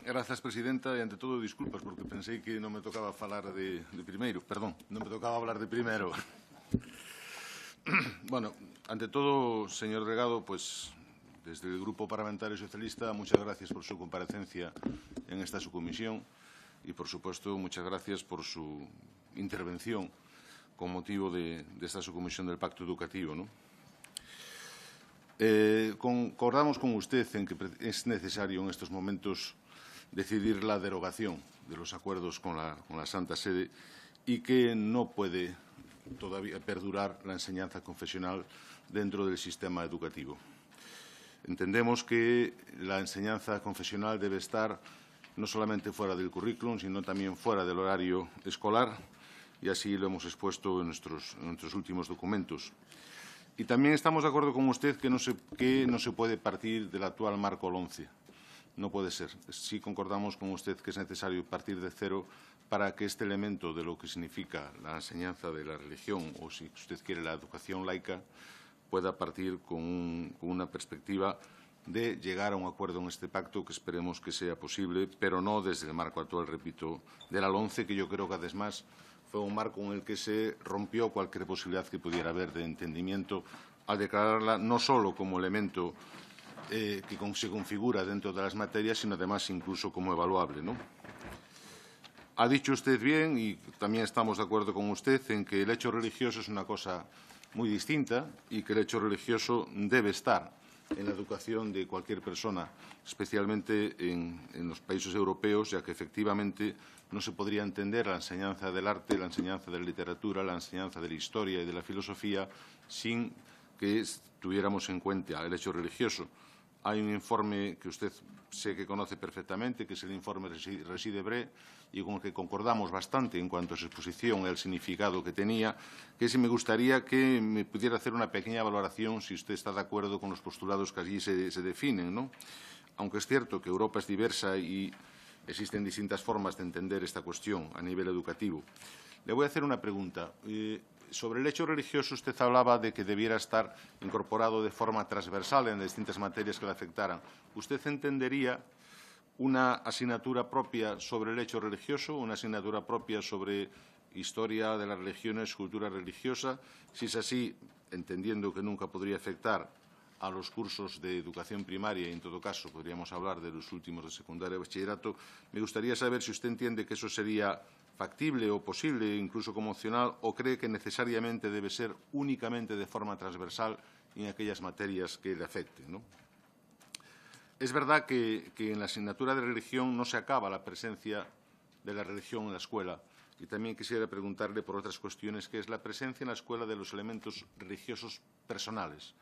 Grazas, presidenta, e ante todo disculpas porque pensei que non me tocaba falar de primeiro, perdón, non me tocaba hablar de primeiro. Bueno, ante todo, señor delegado, pues desde el Grupo Parlamentario Socialista, muchas gracias por su comparecencia en esta subcomisión y, por supuesto, muchas gracias por su intervención con motivo de esta subcomisión del Pacto Educativo, ¿no? Concordamos con usted en que es necesario en estos momentos decidir la derogación de los acuerdos con la Santa Sede y que no puede todavía perdurar la enseñanza confesional dentro del sistema educativo. Entendemos que la enseñanza confesional debe estar no solamente fuera del currículum, sino también fuera del horario escolar, y así lo hemos expuesto en nuestros últimos documentos. Y también estamos de acuerdo con usted que no se puede partir del actual marco LOMCE. No puede ser. Sí concordamos con usted que es necesario partir de cero para que este elemento de lo que significa la enseñanza de la religión, o si usted quiere la educación laica, pueda partir con una perspectiva de llegar a un acuerdo en este pacto que esperemos que sea posible, pero no desde el marco actual, repito, de la LOMCE, que yo creo que además fue un marco en el que se rompió cualquier posibilidad que pudiera haber de entendimiento al declararla no solo como elemento que se configura dentro de las materias, sino además incluso como evaluable, ¿no? Ha dicho usted bien, y también estamos de acuerdo con usted, en que el hecho religioso es una cosa muy distinta y que el hecho religioso debe estar en la educación de cualquier persona, especialmente en los países europeos, ya que efectivamente no se podría entender la enseñanza del arte, la enseñanza de la literatura, la enseñanza de la historia y de la filosofía sin que tuviéramos en cuenta el hecho religioso. Hay un informe que usted sé que conoce perfectamente, que es el informe Resi-Debré, y con el que concordamos bastante en cuanto a su exposición y el significado que tenía, que sí me gustaría que me pudiera hacer una pequeña valoración si usted está de acuerdo con los postulados que allí se definen, ¿no? Aunque es cierto que Europa es diversa y existen distintas formas de entender esta cuestión a nivel educativo. Le voy a hacer una pregunta. Sobre el hecho religioso, usted hablaba de que debiera estar incorporado de forma transversal en las distintas materias que le afectaran. ¿Usted entendería una asignatura propia sobre el hecho religioso, una asignatura propia sobre historia de las religiones, cultura religiosa? Si es así, entendiendo que nunca podría afectar a los cursos de educación primaria y, en todo caso, podríamos hablar de los últimos de secundaria y bachillerato, me gustaría saber si usted entiende que eso sería factible o posible, incluso como opcional, o cree que necesariamente debe ser únicamente de forma transversal en aquellas materias que le afecten, ¿no? Es verdad que en la asignatura de religión no se acaba la presencia de la religión en la escuela. Y también quisiera preguntarle por otras cuestiones, que es la presencia en la escuela de los elementos religiosos personales.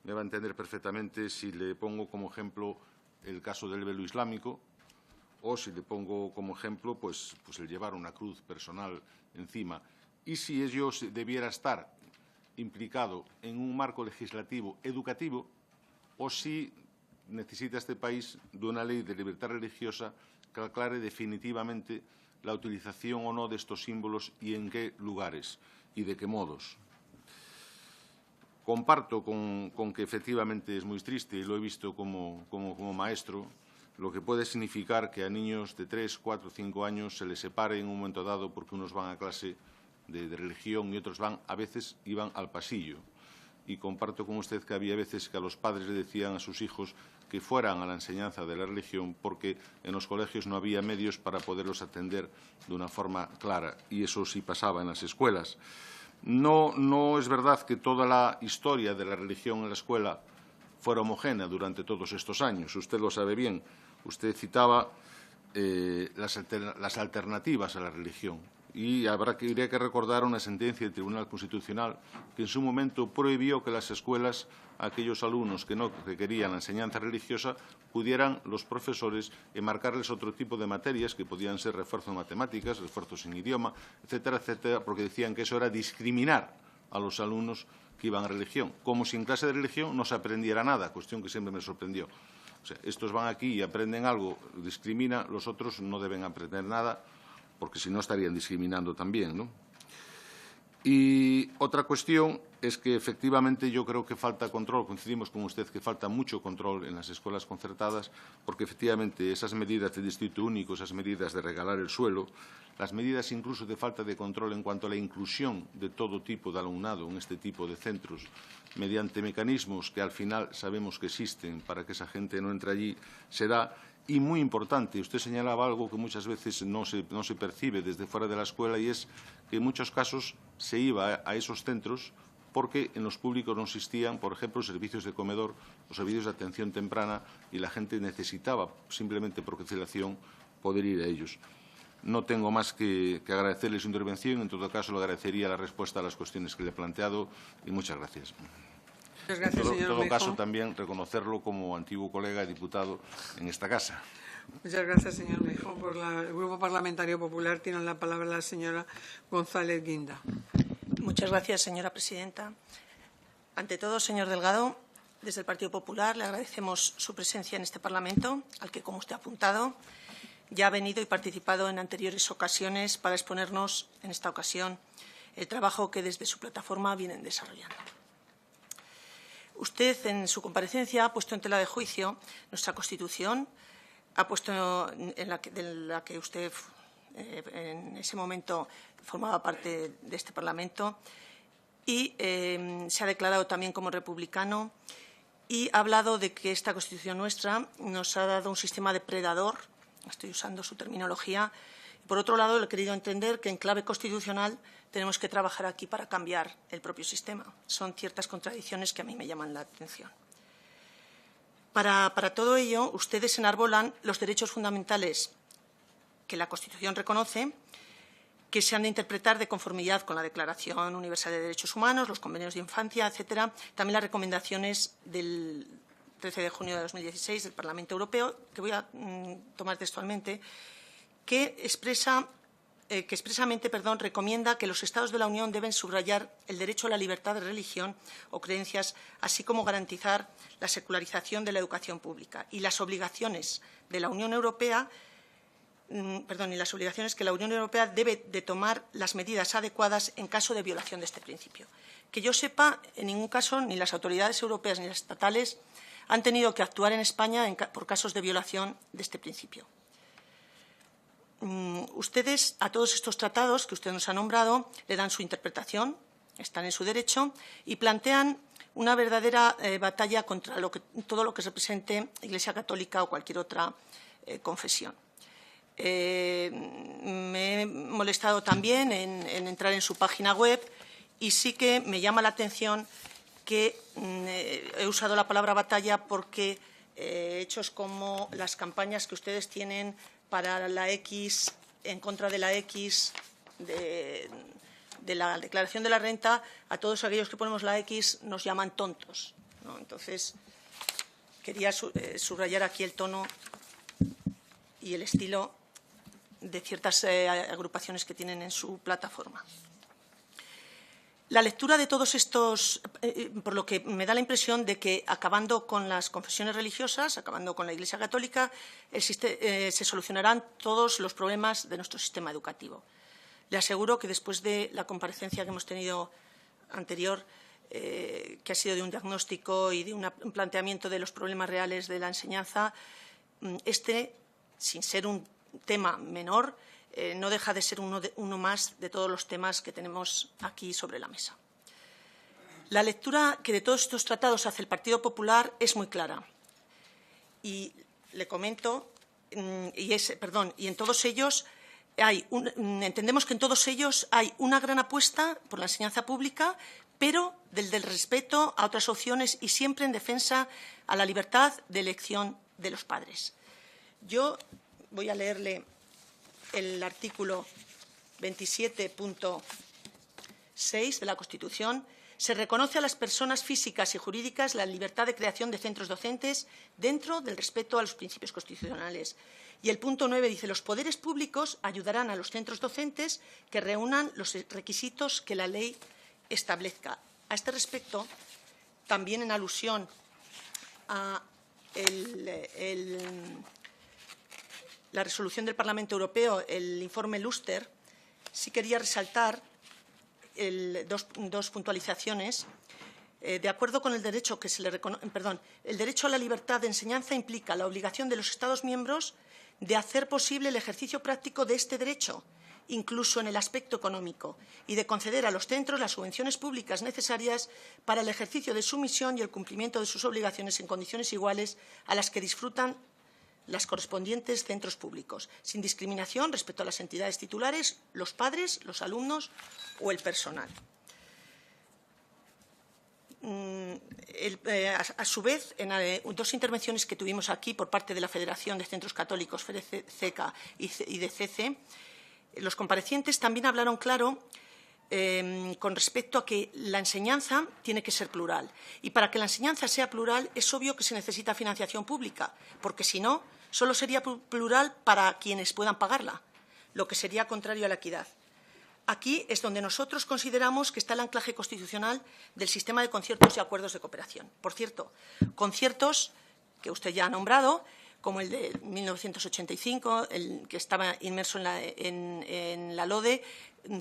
Me va a entender perfectamente si le pongo como ejemplo el caso del velo islámico, o si le pongo como ejemplo pues el llevar una cruz personal encima. Y si ello debiera estar implicado en un marco legislativo educativo, o si necesita este país de una ley de libertad religiosa que aclare definitivamente la utilización o no de estos símbolos y en qué lugares y de qué modos. Comparto con que efectivamente es muy triste, y lo he visto como maestro, lo que puede significar que a niños de 3, 4, 5 años se les separe en un momento dado porque unos van a clase de religión y otros a veces iban al pasillo. Y comparto con usted que había veces que a los padres le decían a sus hijos que fueran a la enseñanza de la religión porque en los colegios no había medios para poderlos atender de una forma clara, y eso sí pasaba en las escuelas. No es verdad que toda la historia de la religión en la escuela fuera homogénea durante todos estos años. Usted lo sabe bien. Usted citaba las alternativas a la religión. Y habría que recordar una sentencia del Tribunal Constitucional que en su momento prohibió que las escuelas, aquellos alumnos que querían la enseñanza religiosa, pudieran los profesores enmarcarles otro tipo de materias que podían ser refuerzo en matemáticas, refuerzos en idioma, etcétera, etcétera, porque decían que eso era discriminar a los alumnos que iban a religión, como si en clase de religión no se aprendiera nada, cuestión que siempre me sorprendió. O sea, estos van aquí y aprenden algo, discrimina, los otros no deben aprender nada, porque si no estarían discriminando también, ¿no? Y otra cuestión es que efectivamente yo creo que falta control, coincidimos con usted que falta mucho control en las escuelas concertadas, porque efectivamente esas medidas de distrito único, esas medidas de regalar el suelo, las medidas incluso de falta de control en cuanto a la inclusión de todo tipo de alumnado en este tipo de centros, mediante mecanismos que al final sabemos que existen para que esa gente no entre allí, se da. Y muy importante, usted señalaba algo que muchas veces no se percibe desde fuera de la escuela, y es que en muchos casos se iba a esos centros porque en los públicos no existían, por ejemplo, servicios de comedor o servicios de atención temprana, y la gente necesitaba, simplemente por conciliación, poder ir a ellos. No tengo más que agradecerle su intervención. En todo caso, le agradecería la respuesta a las cuestiones que le he planteado, y muchas gracias. Muchas gracias, señor En todo Meijón. caso, también reconocerlo como antiguo colega y diputado en esta casa. Muchas gracias, señor Meijón. Por el Grupo Parlamentario Popular tiene la palabra la señora González Guinda. Muchas gracias, señora presidenta. Ante todo, señor Delgado, desde el Partido Popular le agradecemos su presencia en este Parlamento, al que, como usted ha apuntado, ya ha venido y participado en anteriores ocasiones para exponernos, en esta ocasión, el trabajo que desde su plataforma vienen desarrollando. Usted, en su comparecencia, ha puesto en tela de juicio nuestra Constitución, ha puesto de la que usted en ese momento formaba parte de este Parlamento, y se ha declarado también como republicano, y ha hablado de que esta Constitución nuestra nos ha dado un sistema depredador, estoy usando su terminología. Por otro lado, le he querido entender que en clave constitucional tenemos que trabajar aquí para cambiar el propio sistema. Son ciertas contradicciones que a mí me llaman la atención. Para todo ello, ustedes enarbolan los derechos fundamentales que la Constitución reconoce, que se han de interpretar de conformidad con la Declaración Universal de Derechos Humanos, los convenios de infancia, etcétera. También las recomendaciones del 13 de junio de 2016 del Parlamento Europeo, que voy a tomar textualmente, que expresamente recomienda que los Estados de la Unión deben subrayar el derecho a la libertad de religión o creencias, así como garantizar la secularización de la educación pública, y las obligaciones de la Unión Europea, y las obligaciones que la Unión Europea debe de tomar las medidas adecuadas en caso de violación de este principio. Que yo sepa, en ningún caso, ni las autoridades europeas ni las estatales han tenido que actuar en España por casos de violación de este principio. Ustedes, a todos estos tratados que usted nos ha nombrado, le dan su interpretación, están en su derecho, y plantean una verdadera batalla contra todo lo que represente Iglesia Católica o cualquier otra confesión. Me he molestado también en entrar en su página web, y sí que me llama la atención que he usado la palabra batalla porque hechos como las campañas que ustedes tienen para la X, en contra de la X, de la declaración de la renta, a todos aquellos que ponemos la X nos llaman tontos, ¿no? Entonces, quería subrayar aquí el tono y el estilo de ciertas agrupaciones que tienen en su plataforma. La lectura de todos estos, por lo que me da la impresión de que, acabando con las confesiones religiosas, acabando con la Iglesia Católica, se solucionarán todos los problemas de nuestro sistema educativo. Le aseguro que después de la comparecencia que hemos tenido anterior, que ha sido de un diagnóstico y de un planteamiento de los problemas reales de la enseñanza, sin ser un tema menor, no deja de ser uno más de todos los temas que tenemos aquí sobre la mesa. La lectura que de todos estos tratados hace el Partido Popular es muy clara. Y le comento, y en todos ellos entendemos que en todos ellos hay una gran apuesta por la enseñanza pública, pero del respeto a otras opciones y siempre en defensa a la libertad de elección de los padres. Yo voy a leerle el artículo 27.6 de la Constitución. Se reconoce a las personas físicas y jurídicas la libertad de creación de centros docentes dentro del respeto a los principios constitucionales. Y el punto 9 dice: los poderes públicos ayudarán a los centros docentes que reúnan los requisitos que la ley establezca. A este respecto, también en alusión a la resolución del Parlamento Europeo, el informe Luster, sí quería resaltar dos puntualizaciones. De acuerdo con el derecho que se le el derecho a la libertad de enseñanza implica la obligación de los Estados miembros de hacer posible el ejercicio práctico de este derecho, incluso en el aspecto económico, y de conceder a los centros las subvenciones públicas necesarias para el ejercicio de su misión y el cumplimiento de sus obligaciones en condiciones iguales a las que disfrutan las correspondientes centros públicos, sin discriminación respecto a las entidades titulares, los padres, los alumnos o el personal. A su vez, en dos intervenciones que tuvimos aquí por parte de la Federación de Centros Católicos, FEDECECA y de CC, los comparecientes también hablaron claro con respecto a que la enseñanza tiene que ser plural. Y para que la enseñanza sea plural es obvio que se necesita financiación pública, porque si no, solo sería plural para quienes puedan pagarla, lo que sería contrario a la equidad. Aquí es donde nosotros consideramos que está el anclaje constitucional del sistema de conciertos y acuerdos de cooperación. Por cierto, conciertos que usted ya ha nombrado, como el de 1985, el que estaba inmerso en la LODE,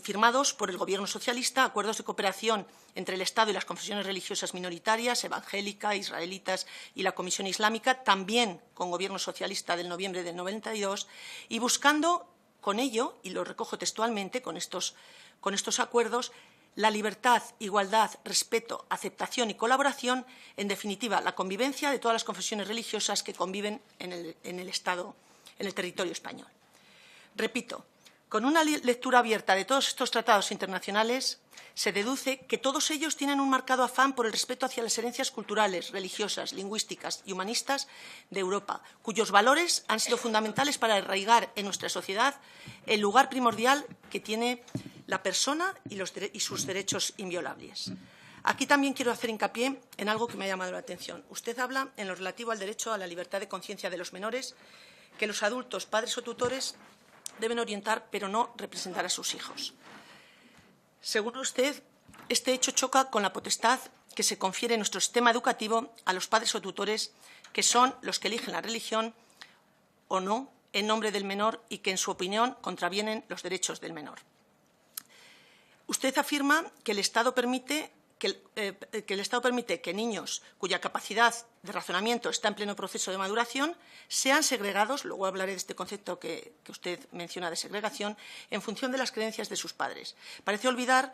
firmados por el Gobierno socialista, acuerdos de cooperación entre el Estado y las confesiones religiosas minoritarias, evangélica, israelitas y la Comisión Islámica, también con Gobierno socialista del noviembre del 92, y buscando con ello, y lo recojo textualmente con estos acuerdos, la libertad, igualdad, respeto, aceptación y colaboración, en definitiva, la convivencia de todas las confesiones religiosas que conviven en el Estado, en el territorio español. Repito, con una lectura abierta de todos estos tratados internacionales, se deduce que todos ellos tienen un marcado afán por el respeto hacia las herencias culturales, religiosas, lingüísticas y humanistas de Europa, cuyos valores han sido fundamentales para arraigar en nuestra sociedad el lugar primordial que tiene la persona y sus derechos inviolables. Aquí también quiero hacer hincapié en algo que me ha llamado la atención. Usted habla, en lo relativo al derecho a la libertad de conciencia de los menores, que los adultos, padres o tutores, deben orientar, pero no representar a sus hijos. Según usted, este hecho choca con la potestad que se confiere en nuestro sistema educativo a los padres o tutores, que son los que eligen la religión o no en nombre del menor y que, en su opinión, contravienen los derechos del menor. Usted afirma que el Estado permite que niños cuya capacidad de razonamiento está en pleno proceso de maduración sean segregados, luego hablaré de este concepto que usted menciona de segregación, en función de las creencias de sus padres. Parece olvidar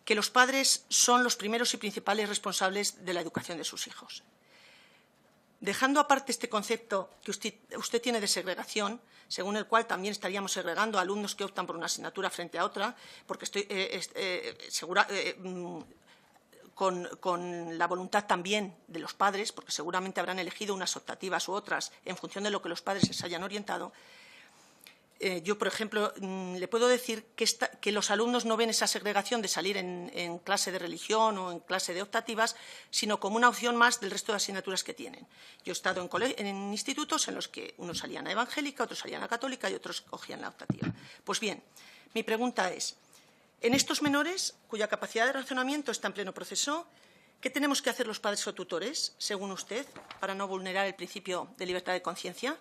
que los padres son los primeros y principales responsables de la educación de sus hijos. Dejando aparte este concepto que usted tiene de segregación, según el cual también estaríamos segregando a alumnos que optan por una asignatura frente a otra, porque estoy segura con la voluntad también de los padres, porque seguramente habrán elegido unas optativas u otras en función de lo que los padres les hayan orientado. Yo, por ejemplo, le puedo decir que los alumnos no ven esa segregación de salir en clase de religión o en clase de optativas, sino como una opción más del resto de asignaturas que tienen. Yo he estado en institutos en los que unos salían a evangélica, otros salían a católica y otros cogían la optativa. Pues bien, mi pregunta es, en estos menores, cuya capacidad de razonamiento está en pleno proceso, ¿qué tenemos que hacer los padres o tutores, según usted, para no vulnerar el principio de libertad de conciencia?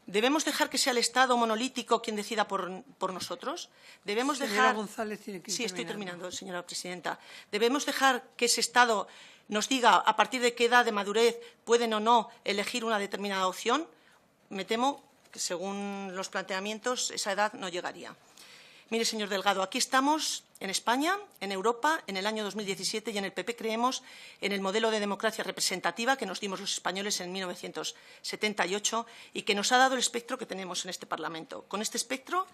¿Debemos dejar que sea el Estado monolítico quien decida por nosotros? ¿Debemos dejar… González tiene que Sí, estoy terminando, señora presidenta. ¿Debemos dejar que ese Estado nos diga a partir de qué edad de madurez pueden o no elegir una determinada opción? Me temo que, según los planteamientos, esa edad no llegaría. Mire, señor Delgado, aquí estamos en España, en Europa, en el año 2017 y en el PP creemos en el modelo de democracia representativa que nos dimos los españoles en 1978 y que nos ha dado el espectro que tenemos en este Parlamento. Con este espectro,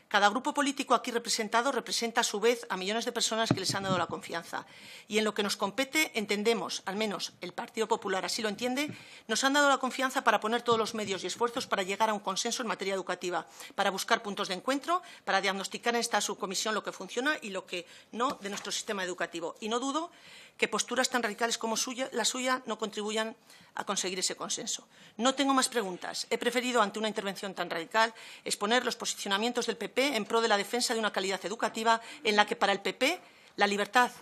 cada grupo político aquí representado representa a su vez a millones de personas que les han dado la confianza. Y en lo que nos compete, entendemos, al menos el Partido Popular así lo entiende, nos han dado la confianza para poner todos los medios y esfuerzos para llegar a un consenso en materia educativa, para buscar puntos de encuentro, para diagnosticar en esta subcomisión lo que funciona y lo que no de nuestro sistema educativo. Y no dudo que posturas tan radicales como la suya no contribuyan a conseguir ese consenso. No tengo más preguntas. He preferido, ante una intervención tan radical, exponer los posicionamientos del PP en pro de la defensa de una calidad educativa en la que para el PP la libertad,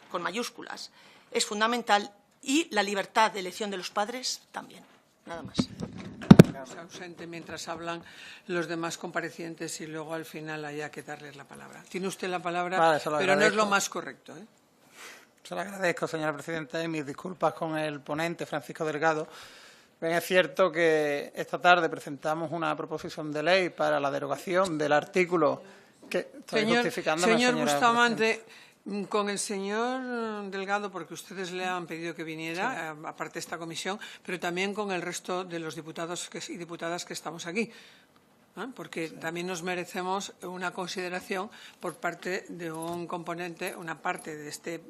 con mayúsculas, es fundamental y la libertad de elección de los padres también. Nada más. se ausente mientras hablan los demás comparecientes y luego al final haya que darles la palabra. Tiene usted la palabra, vale, pero no es lo más correcto, ¿eh? Se lo agradezco, señora presidenta, y mis disculpas con el ponente, Francisco Delgado. Bien, es cierto que esta tarde presentamos una proposición de ley para la derogación del artículo que estoy justificándome, señor señora Bustamante, con el señor Delgado, porque ustedes le han pedido que viniera, sí, aparte de esta comisión, pero también con el resto de los diputados y diputadas que estamos aquí, porque también nos merecemos una consideración por parte de un componente, una parte de este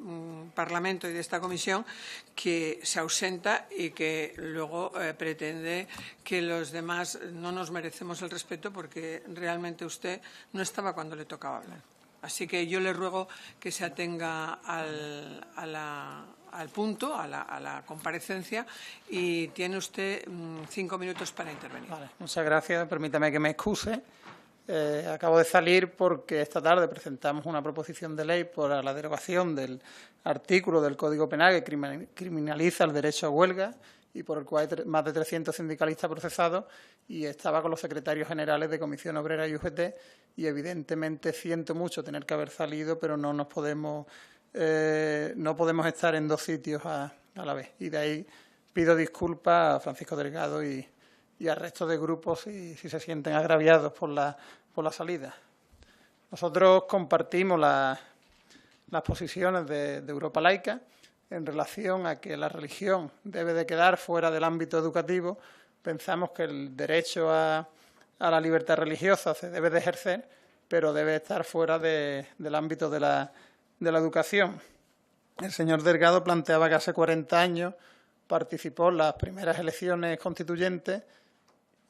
Parlamento y de esta comisión que se ausenta y que luego pretende que los demás no nos merecemos el respeto porque realmente usted no estaba cuando le tocaba hablar. Así que yo le ruego que se atenga al punto, a la comparecencia, y tiene usted 5 minutos para intervenir. Vale, muchas gracias. Permítame que me excuse. Acabo de salir porque esta tarde presentamos una proposición de ley para la derogación del artículo del Código Penal que criminaliza el derecho a huelga y por el cual hay más de 300 sindicalistas procesados, y estaba con los secretarios generales de Comisión Obrera y UGT, y evidentemente siento mucho tener que haber salido, pero no podemos estar en dos sitios a la vez. Y de ahí pido disculpas a Francisco Delgado y al resto de grupos si se sienten agraviados por la salida. Nosotros compartimos las posiciones de Europa Laica en relación a que la religión debe de quedar fuera del ámbito educativo. Pensamos que el derecho a la libertad religiosa se debe de ejercer, pero debe estar fuera del ámbito de la educación. El señor Delgado planteaba que hace 40 años participó en las primeras elecciones constituyentes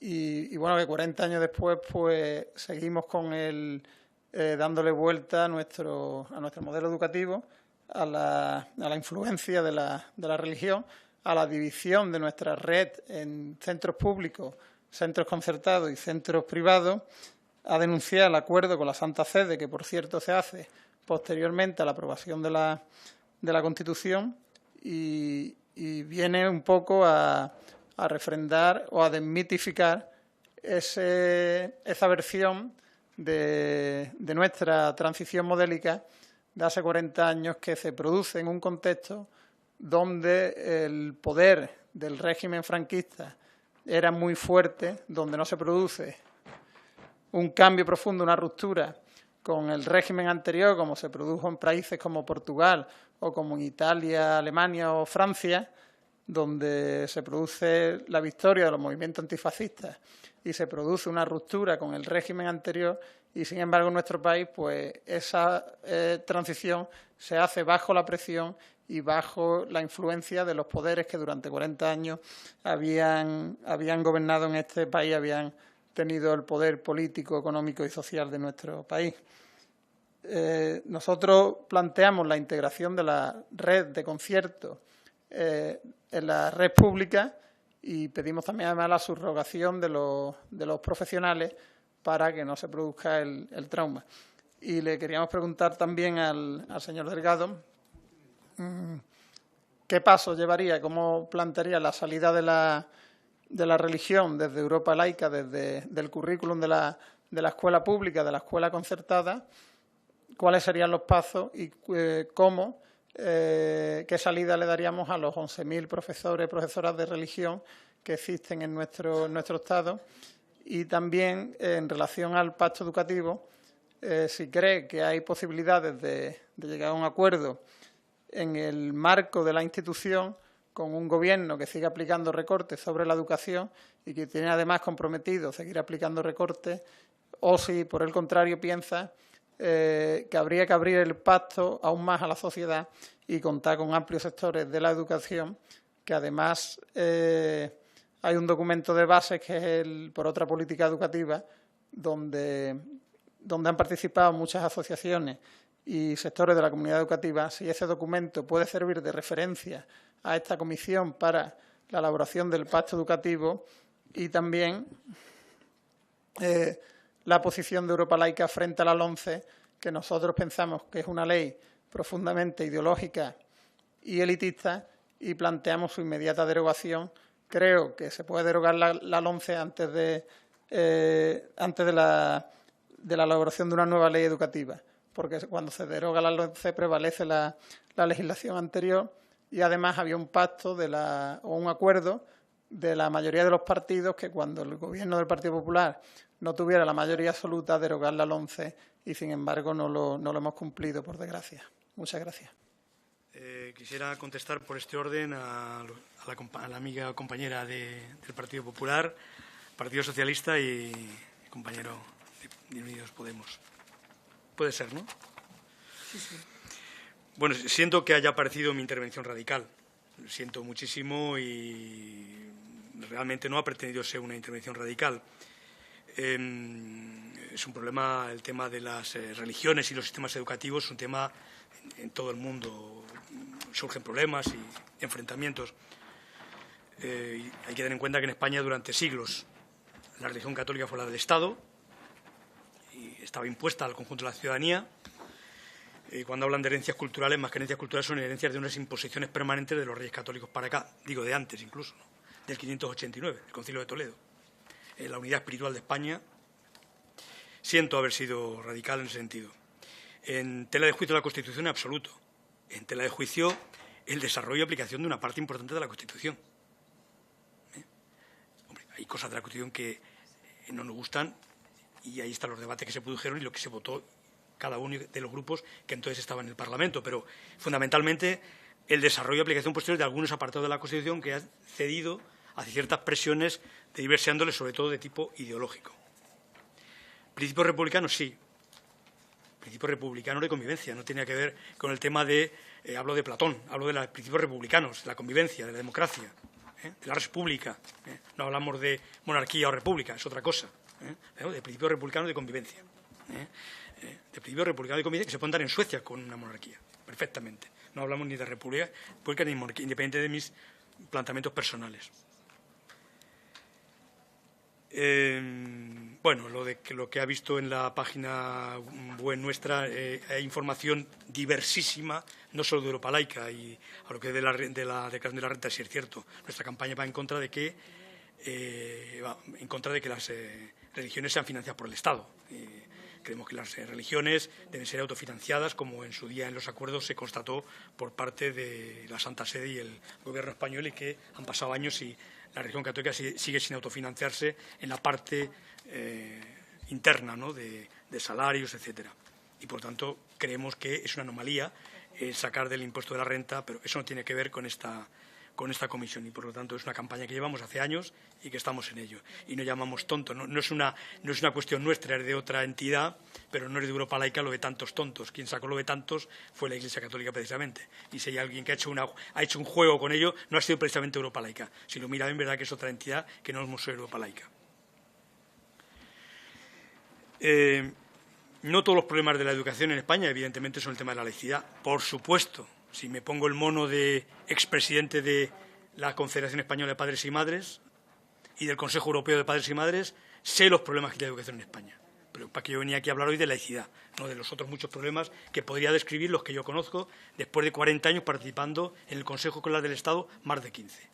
y bueno, que 40 años después pues seguimos con dándole vuelta a nuestro modelo educativo, a la influencia de la religión, a la división de nuestra red en centros públicos, centros concertados y centros privados, a denunciar el acuerdo con la Santa Sede, que por cierto se hace posteriormente a la aprobación de la Constitución, y viene un poco a refrendar o a desmitificar esa versión de nuestra transición modélica de hace 40 años, que se produce en un contexto donde el poder del régimen franquista era muy fuerte, donde no se produce un cambio profundo, una ruptura con el régimen anterior, como se produjo en países como Portugal o como en Italia, Alemania o Francia, donde se produce la victoria de los movimientos antifascistas y se produce una ruptura con el régimen anterior, y sin embargo en nuestro país pues esa transición se hace bajo la presión y bajo la influencia de los poderes que durante 40 años habían gobernado en este país, habían tenido el poder político, económico y social de nuestro país. Nosotros planteamos la integración de la red de conciertos en la red pública y pedimos también además la subrogación de los profesionales para que no se produzca el trauma. Y le queríamos preguntar también al señor Delgado qué paso llevaría, cómo plantearía la salida de la religión desde Europa Laica, desde el currículum de la escuela pública, de la escuela concertada, cuáles serían los pasos y cómo, qué salida le daríamos a los 11.000 profesores y profesoras de religión que existen en nuestro Estado, y también en relación al pacto educativo, si cree que hay posibilidades de llegar a un acuerdo en el marco de la institución con un gobierno que siga aplicando recortes sobre la educación y que tiene además comprometido seguir aplicando recortes, o si por el contrario piensa que habría que abrir el pacto aún más a la sociedad y contar con amplios sectores de la educación, que además hay un documento de bases que es el Por otra política educativa, donde han participado muchas asociaciones y sectores de la comunidad educativa. Si ese documento puede servir de referencia a esta comisión para la elaboración del pacto educativo, y también la posición de Europa Laica frente a la LOMCE, que nosotros pensamos que es una ley profundamente ideológica y elitista, y planteamos su inmediata derogación creo que se puede derogar la LOMCE antes de la elaboración de una nueva ley educativa, porque cuando se deroga la LOMCE prevalece la legislación anterior y además había un pacto o un acuerdo de la mayoría de los partidos que cuando el Gobierno del Partido Popular no tuviera la mayoría absoluta, derogar la LOMCE y, sin embargo, no lo hemos cumplido, por desgracia. Muchas gracias. Quisiera contestar por este orden a la amiga compañera del Partido Popular, Partido Socialista y compañero de Unidos Podemos. Puede ser, ¿no? Sí, sí. Bueno, siento que haya parecido mi intervención radical. Lo siento muchísimo y realmente no ha pretendido ser una intervención radical. Es un problema, el tema de las religiones y los sistemas educativos, es un tema en todo el mundo. Surgen problemas y enfrentamientos. Hay que tener en cuenta que en España durante siglos la religión católica fue la del Estado y estaba impuesta al conjunto de la ciudadanía. Cuando hablan de herencias culturales, más que herencias culturales son herencias de unas imposiciones permanentes de los reyes católicos para acá, digo de antes incluso, ¿no? Del 589, el Concilio de Toledo. La unidad espiritual de España. Siento haber sido radical en ese sentido. En tela de juicio de la Constitución, en absoluto. En tela de juicio, el desarrollo y aplicación de una parte importante de la Constitución. Hombre, hay cosas de la Constitución que no nos gustan y ahí están los debates que se produjeron y lo que se votó cada uno de los grupos que entonces estaban en el Parlamento. Pero, fundamentalmente, el desarrollo y aplicación posterior de algunos apartados de la Constitución que han cedido a ciertas presiones diverseándoles, sobre todo de tipo ideológico. Principios republicanos, sí. Principios republicanos de convivencia. No tenía que ver con el tema de, hablo de Platón, hablo de los principios republicanos, de la convivencia, de la democracia, de la república. No hablamos de monarquía o república, es otra cosa. De principios republicanos de convivencia. De principios republicanos de convivencia que se pueden dar en Suecia con una monarquía, perfectamente. No hablamos ni de república ni monarquía, independiente de mis planteamientos personales. Bueno, lo que ha visto en la página web nuestra, hay información diversísima, no solo de Europa Laica, y a lo que es de la declaración de la renta, sí es cierto. Nuestra campaña va en contra de que las religiones sean financiadas por el Estado. Creemos que las religiones deben ser autofinanciadas, como en su día en los acuerdos se constató por parte de la Santa Sede y el Gobierno español, y que han pasado años y la religión católica sigue sin autofinanciarse en la parte interna, ¿no?, de salarios, etcétera. Y, por tanto, creemos que es una anomalía sacar del impuesto de la renta, pero eso no tiene que ver con esta comisión y, por lo tanto, es una campaña que llevamos hace años y que estamos en ello. Y no llamamos tontos, no es una cuestión nuestra, es de otra entidad, pero no es de Europa Laica lo de tantos tontos. Quien sacó lo de tantos fue la Iglesia Católica, precisamente. Y si hay alguien que ha hecho un juego con ello, no ha sido precisamente Europa Laica. Si lo mira, en verdad que es otra entidad que no es Europa Laica. No todos los problemas de la educación en España, evidentemente, son el tema de la laicidad. Por supuesto. Si me pongo el mono de expresidente de la Confederación Española de Padres y Madres y del Consejo Europeo de Padres y Madres, sé los problemas que tiene la educación en España. Pero para que yo venía aquí a hablar hoy de laicidad, no de los otros muchos problemas que podría describir los que yo conozco después de 40 años participando en el Consejo Escolar del Estado, más de 15.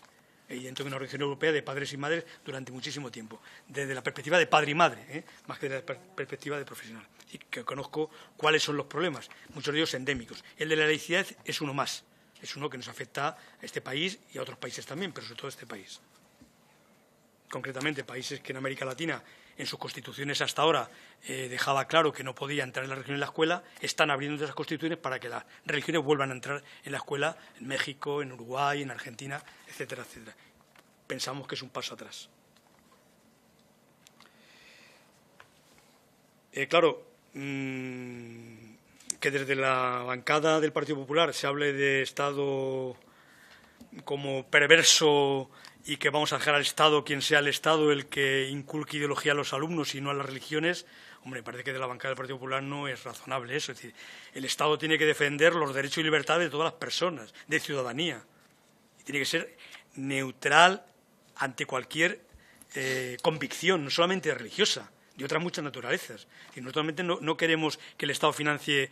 Y dentro de una organización europea de padres y madres durante muchísimo tiempo, desde la perspectiva de padre y madre, más que desde la perspectiva de profesional. Y que conozco cuáles son los problemas, muchos de ellos endémicos. El de la laicidad es uno más, es uno que nos afecta a este país y a otros países también, pero sobre todo a este país. Concretamente, países que en América Latina, en sus constituciones hasta ahora, dejaba claro que no podía entrar la religión en la escuela, están abriendo esas constituciones para que las religiones vuelvan a entrar en la escuela en México, en Uruguay, en Argentina, etcétera, etcétera. Pensamos que es un paso atrás. Claro, que desde la bancada del Partido Popular se hable de Estado como perverso y que vamos a dejar al Estado, quien sea el Estado, el que inculque ideología a los alumnos y no a las religiones, hombre, parece que de la bancada del Partido Popular no es razonable eso. Es decir, el Estado tiene que defender los derechos y libertades de todas las personas, de ciudadanía. Y tiene que ser neutral ante cualquier convicción, no solamente religiosa, de otras muchas naturalezas. Y nosotros no queremos que el Estado financie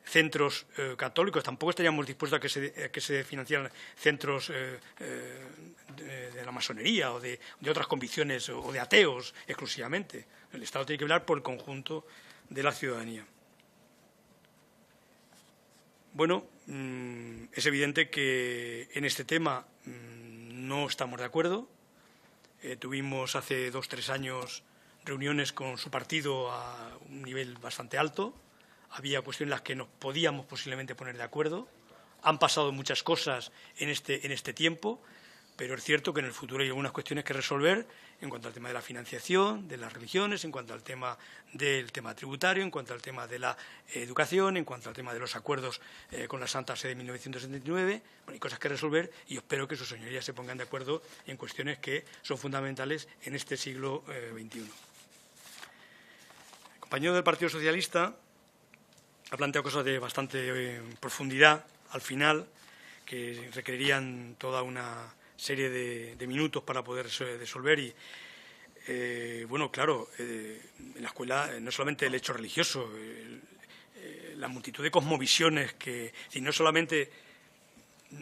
centros católicos, tampoco estaríamos dispuestos a que se financiaran centros de la masonería o de otras convicciones o de ateos exclusivamente. El Estado tiene que velar por el conjunto de la ciudadanía. Bueno, es evidente que en este tema no estamos de acuerdo. Tuvimos hace 2 o 3 años reuniones con su partido a un nivel bastante alto. Había cuestiones en las que nos podíamos posiblemente poner de acuerdo. Han pasado muchas cosas en este tiempo, pero es cierto que en el futuro hay algunas cuestiones que resolver en cuanto al tema de la financiación de las religiones, en cuanto al tema del tema tributario, en cuanto al tema de la educación, en cuanto al tema de los acuerdos con la Santa Sede de 1979. Bueno, hay cosas que resolver y espero que sus señorías se pongan de acuerdo en cuestiones que son fundamentales en este siglo XXI. El compañero del Partido Socialista ha planteado cosas de bastante profundidad al final, que requerirían toda una serie de minutos para poder resolver. Y, bueno, claro, en la escuela no solamente el hecho religioso, la multitud de cosmovisiones que, y no solamente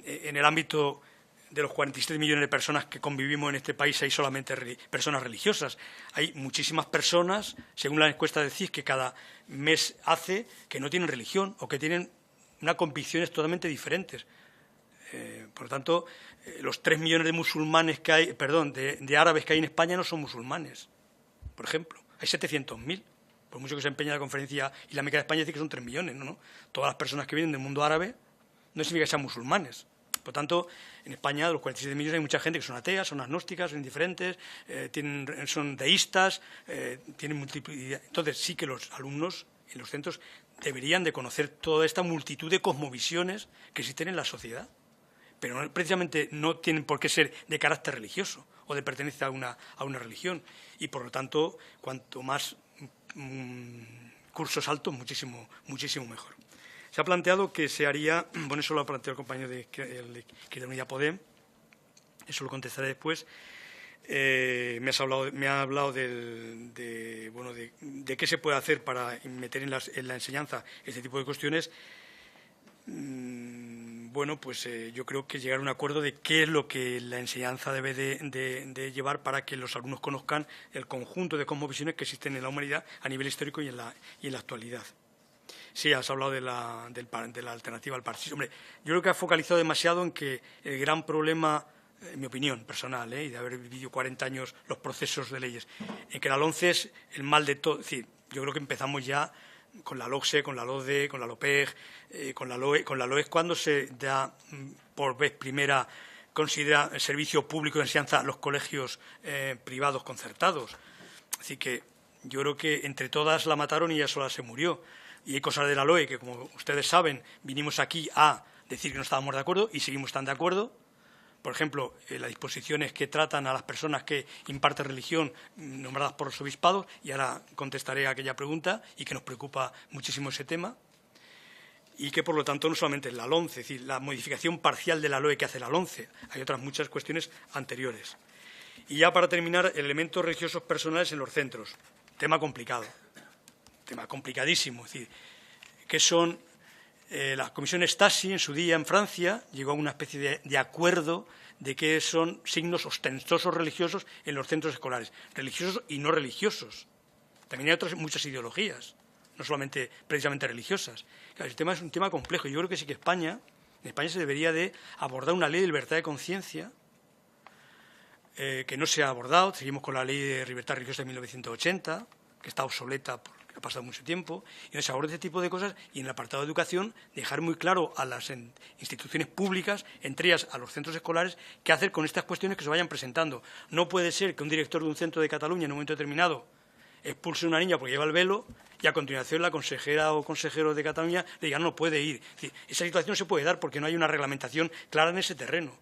en el ámbito de los 47 millones de personas que convivimos en este país hay solamente personas religiosas. Hay muchísimas personas, según la encuesta del CIS, que cada mes hace, que no tienen religión o que tienen unas convicciones totalmente diferentes. Por lo tanto, los 3 millones de musulmanes que hay, de árabes que hay en España no son musulmanes, por ejemplo. Hay 700.000. Por mucho que se empeñe la Conferencia Islámica de España, dice que son 3 millones, ¿no? Son las personas que vienen del mundo árabe no significa que sean musulmanes. Por lo tanto, en España, de los 47 millones, hay mucha gente que son ateas, son agnósticas, son indiferentes, son deístas, tienen multiplicidad. Entonces, sí que los alumnos en los centros deberían de conocer toda esta multitud de cosmovisiones que existen en la sociedad. Pero precisamente no tienen por qué ser de carácter religioso o de pertenecer a una religión. Y, por lo tanto, cuanto más cursos altos, muchísimo mejor. Se ha planteado que se haría, bueno, eso lo ha planteado el compañero de Izquierda Unida Podem, eso lo contestaré después. Me ha hablado de qué se puede hacer para meter en la enseñanza este tipo de cuestiones. Bueno, pues yo creo que llegar a un acuerdo de qué es lo que la enseñanza debe de llevar para que los alumnos conozcan el conjunto de cosmovisiones que existen en la humanidad a nivel histórico y en la actualidad. Sí, has hablado de la alternativa al marxismo. Hombre, yo creo que ha focalizado demasiado en que el gran problema, en mi opinión personal, y de haber vivido 40 años los procesos de leyes, en que la LOMCE es el mal de todo. Es decir, yo creo que empezamos ya con la LOCSE, con la LODE, con la LOPEG, con la LOE, cuando se da por vez primera, considera el servicio público de enseñanza a los colegios privados concertados. Así que yo creo que entre todas la mataron y ella sola se murió. Y hay cosas de la LOE que, como ustedes saben, vinimos aquí a decir que no estábamos de acuerdo y seguimos estando de acuerdo. Por ejemplo, las disposiciones que tratan a las personas que imparten religión nombradas por los obispados, y ahora contestaré a aquella pregunta, y que nos preocupa muchísimo ese tema, y que, por lo tanto, no solamente es la LOMCE, es decir, la modificación parcial de la LOE que hace la LOMCE, hay otras muchas cuestiones anteriores. Y ya para terminar, elementos religiosos personales en los centros, tema complicado, tema complicadísimo, es decir, que son... la Comisión Stasi, en su día en Francia, llegó a una especie de acuerdo de que son signos ostentosos religiosos en los centros escolares, religiosos y no religiosos. También hay otras muchas ideologías, no solamente precisamente religiosas. Claro, el tema es un tema complejo. Yo creo que sí que en España se debería de abordar una ley de libertad de conciencia que no se ha abordado. Seguimos con la ley de libertad religiosa de 1980, que está obsoleta porque ha pasado mucho tiempo, y no se aborda este tipo de cosas, y en el apartado de educación dejar muy claro a las instituciones públicas, entre ellas a los centros escolares, qué hacer con estas cuestiones que se vayan presentando. No puede ser que un director de un centro de Cataluña en un momento determinado expulse a una niña porque lleva el velo y a continuación la consejera o consejero de Cataluña le diga no puede ir. Es decir, esa situación no se puede dar porque no hay una reglamentación clara en ese terreno.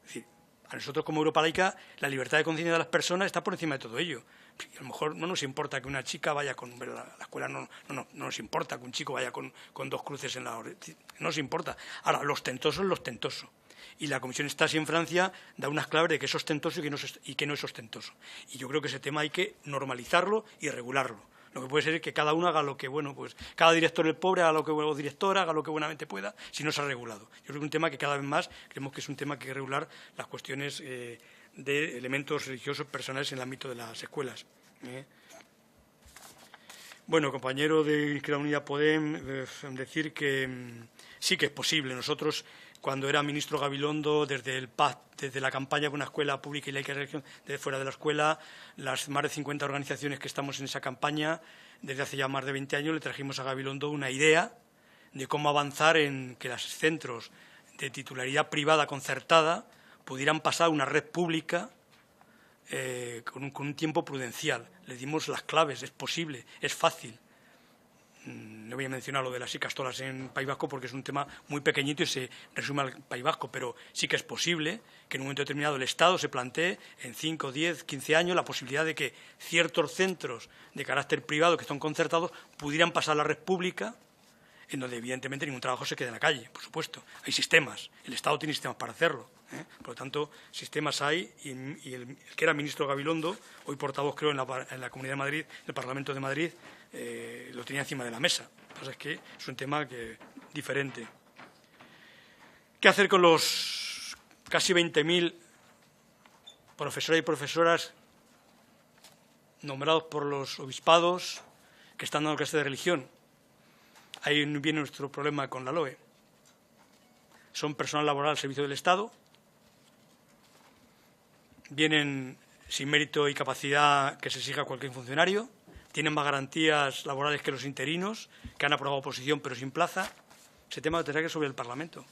Es decir, a nosotros como Europa laica la libertad de conciencia de las personas está por encima de todo ello. Y a lo mejor no nos importa que una chica vaya con... La escuela no nos importa que un chico vaya con 2 cruces en la... No nos importa. Ahora, lo ostentoso es lo ostentoso. Y la Comisión Stasi en Francia da unas claves de que es ostentoso y que no es ostentoso. Y yo creo que ese tema hay que normalizarlo y regularlo. Lo que puede ser es que cada uno haga lo que, bueno, pues cada director del pobre haga lo que o directora haga lo que buenamente pueda, si no se ha regulado. Yo creo que es un tema que cada vez más creemos que es un tema que hay que regular las cuestiones de elementos religiosos personales en el ámbito de las escuelas. Bueno, compañero de Izquierda Unida Podem, decir que sí que es posible. Nosotros, cuando era ministro Gabilondo, desde el PAC, desde la campaña por una escuela pública y laica de religión, desde fuera de la escuela, las más de 50 organizaciones que estamos en esa campaña, desde hace ya más de 20 años, le trajimos a Gabilondo una idea de cómo avanzar en que los centros de titularidad privada concertada pudieran pasar a una red pública con un tiempo prudencial. Le dimos las claves, es posible, es fácil. No voy a mencionar lo de las icastolas en País Vasco porque es un tema muy pequeñito y se resume al País Vasco, pero sí que es posible que en un momento determinado el Estado se plantee en 5, 10, 15 años la posibilidad de que ciertos centros de carácter privado que están concertados pudieran pasar a la red pública, en donde evidentemente ningún trabajo se quede en la calle, por supuesto. Hay sistemas, el Estado tiene sistemas para hacerlo. Por lo tanto, sistemas hay y el que era ministro Gabilondo, hoy portavoz creo en la Comunidad de Madrid, el Parlamento de Madrid, lo tenía encima de la mesa. Lo que pasa es que es un tema diferente. ¿Qué hacer con los casi 20.000 profesores y profesoras nombrados por los obispados que están dando clase de religión? Ahí viene nuestro problema con la LOE. Son personal laboral al servicio del Estado, vienen sin mérito y capacidad que se exija a cualquier funcionario, tienen más garantías laborales que los interinos, que han aprobado oposición pero sin plaza. Ese tema lo tendrá que resolver el Parlamento.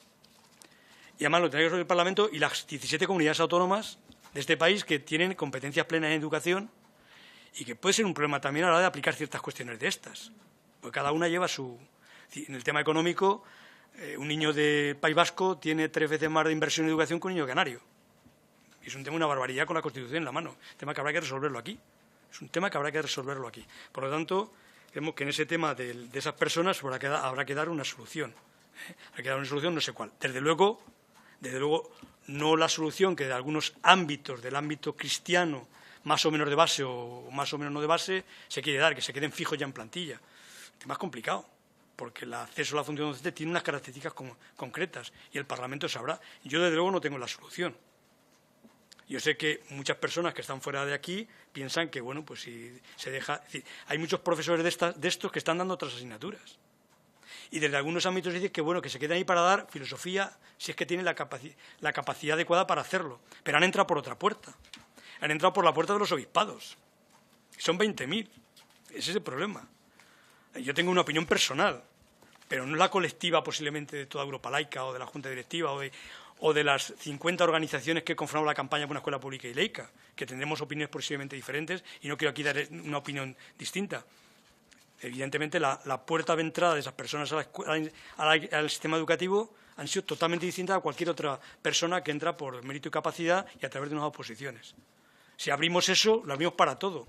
Y además lo tendrá que resolver el Parlamento y las 17 comunidades autónomas de este país que tienen competencias plenas en educación y que puede ser un problema también a la hora de aplicar ciertas cuestiones de estas. Porque cada una lleva su... En el tema económico, un niño de País Vasco tiene 3 veces más de inversión en educación que un niño canario. Y es un tema, una barbaridad con la Constitución en la mano. Un tema que habrá que resolverlo aquí. Es un tema que habrá que resolverlo aquí. Por lo tanto, creemos que en ese tema de esas personas habrá que dar una solución. Hay que dar una solución, no sé cuál. Desde luego, no la solución que de algunos ámbitos, del ámbito cristiano, más o menos de base o más o menos no de base, se quiere dar, que se queden fijos ya en plantilla. El tema es complicado, porque el acceso a la función docente tiene unas características concretas y el Parlamento sabrá. Yo, desde luego, no tengo la solución. Yo sé que muchas personas que están fuera de aquí piensan que, bueno, pues si se deja... Es decir, hay muchos profesores de estos que están dando otras asignaturas. Y desde algunos ámbitos dicen que, bueno, que se queden ahí para dar filosofía si es que tienen la capacidad adecuada para hacerlo. Pero han entrado por otra puerta. Han entrado por la puerta de los obispados. Son 20.000. Ese es el problema. Yo tengo una opinión personal, pero no la colectiva posiblemente de toda Europa Laica o de la Junta Directiva o de las 50 organizaciones que conformamos la campaña por una escuela pública y laica, que tendremos opiniones posiblemente diferentes y no quiero aquí dar una opinión distinta. Evidentemente, la puerta de entrada de esas personas al sistema educativo han sido totalmente distintas a cualquier otra persona que entra por mérito y capacidad y a través de unas oposiciones. Si abrimos eso, lo abrimos para todo.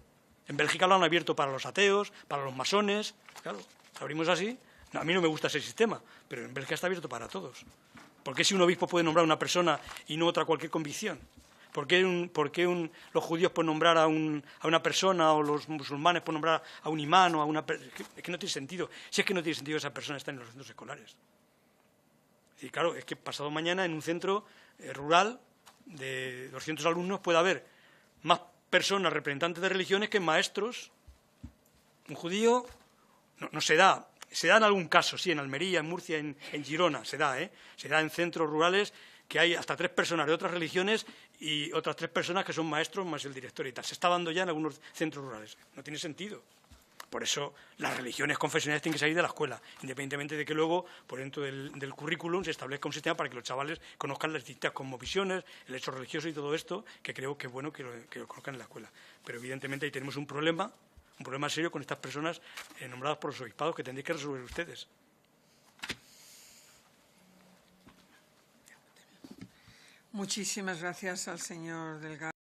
En Bélgica lo han abierto para los ateos, para los masones. Claro, lo abrimos así. No, a mí no me gusta ese sistema, pero en Bélgica está abierto para todos. ¿Por qué si un obispo puede nombrar a una persona y no otra cualquier convicción? ¿Por qué los judíos pueden nombrar a una persona o los musulmanes pueden nombrar a un imán o a una persona? Es que no tiene sentido. Si es que no tiene sentido que esa persona esté en los centros escolares. Y claro, es que pasado mañana en un centro rural de 200 alumnos puede haber más personas representantes de religiones que maestros. Un judío no se da. Se da en algún caso, sí, en Almería, en Murcia, en Girona, se da, Se da en centros rurales que hay hasta 3 personas de otras religiones y otras 3 personas que son maestros más el director y tal. Se está dando ya en algunos centros rurales. No tiene sentido. Por eso las religiones confesionales tienen que salir de la escuela, independientemente de que luego, por dentro del currículum, se establezca un sistema para que los chavales conozcan las distintas cosmovisiones, el hecho religioso y todo esto, que creo que es bueno que lo conozcan en la escuela. Pero evidentemente ahí tenemos un problema serio con estas personas nombradas por los obispados que tendréis que resolver ustedes. Muchísimas gracias al señor Delgado.